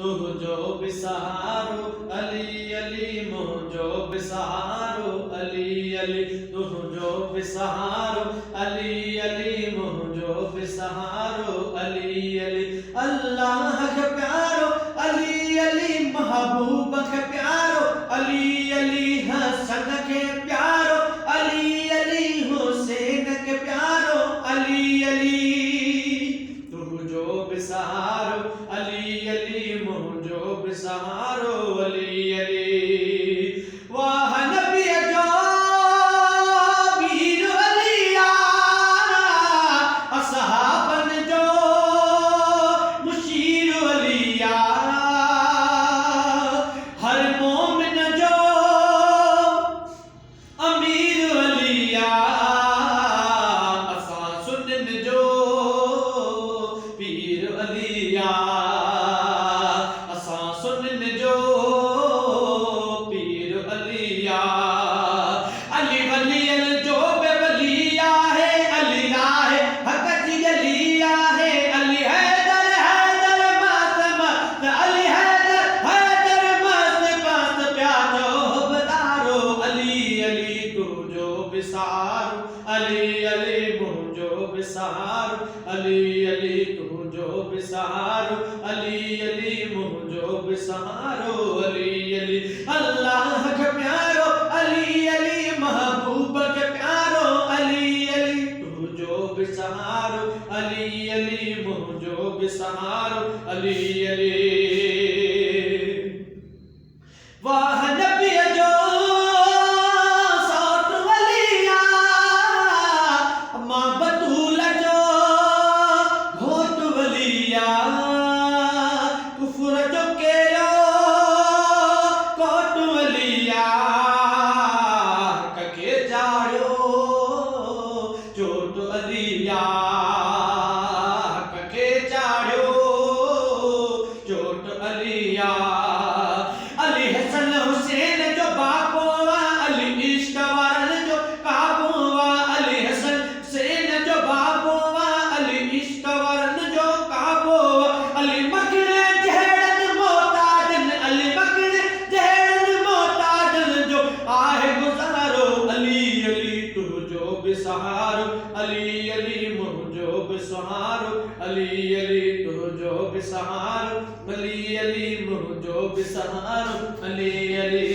तुझो बिसहारो अली अली मुझो बिसहारो अली अली तुझो बिसहारो अली अली मुझो बिसहारो अली अली अल्लाह के प्यारो अली अली महबूब के प्यारो अली अली हसन के प्यारो अली अली हुसैन के प्यारो अली अली तुझो बिसहारो अली अली मुझो बिसहारो अली अली वाह नबी जो वीर अलिया असहाबन जो मुशीर अलिया हर मोमिन जो अमीर अलिया असा सुनन जो पीर अलिया असा सुनन जो पीर अलिया अली वलियल जो बेवलिया है अली राह हक जिलिया है अली हैदर हैदर मस्त मस्त अली हैदर मस्त मस्त प्यारो बतारो अली अली तुझो बिसहारो अली अली मुझो बिसहारो अली अली तुझो बिसहारो अली अली मुझो बिसहारो अली अली अल्लाह के प्यारो अली अली महबूब के प्यारो अली अली तुझो बिसहारो अली अली मुझो बिसहारो अली अली वाह नबी जो सौत वलिया मां बतूल जो घोट वलिया कुफर जो केयो कोट वलिया कके जायो चोट अलिया कके चाड़ियो चोट अलिया अली हसन हुसैन जो बापोवा अली इश्क वारन जो काबूवा अली हसन हुसैन जो बापोवा अली इश्क वारन जो काबूवा अली मकने जहड़न मोताजन अली मकने जहड़न मोताजन जो आहे गुजारो अली अली तुझो बिसहारो अली अली मुझो बिसहारो अली अली तुझो बिसहारो अली अली मुझो बिसहारो अली अली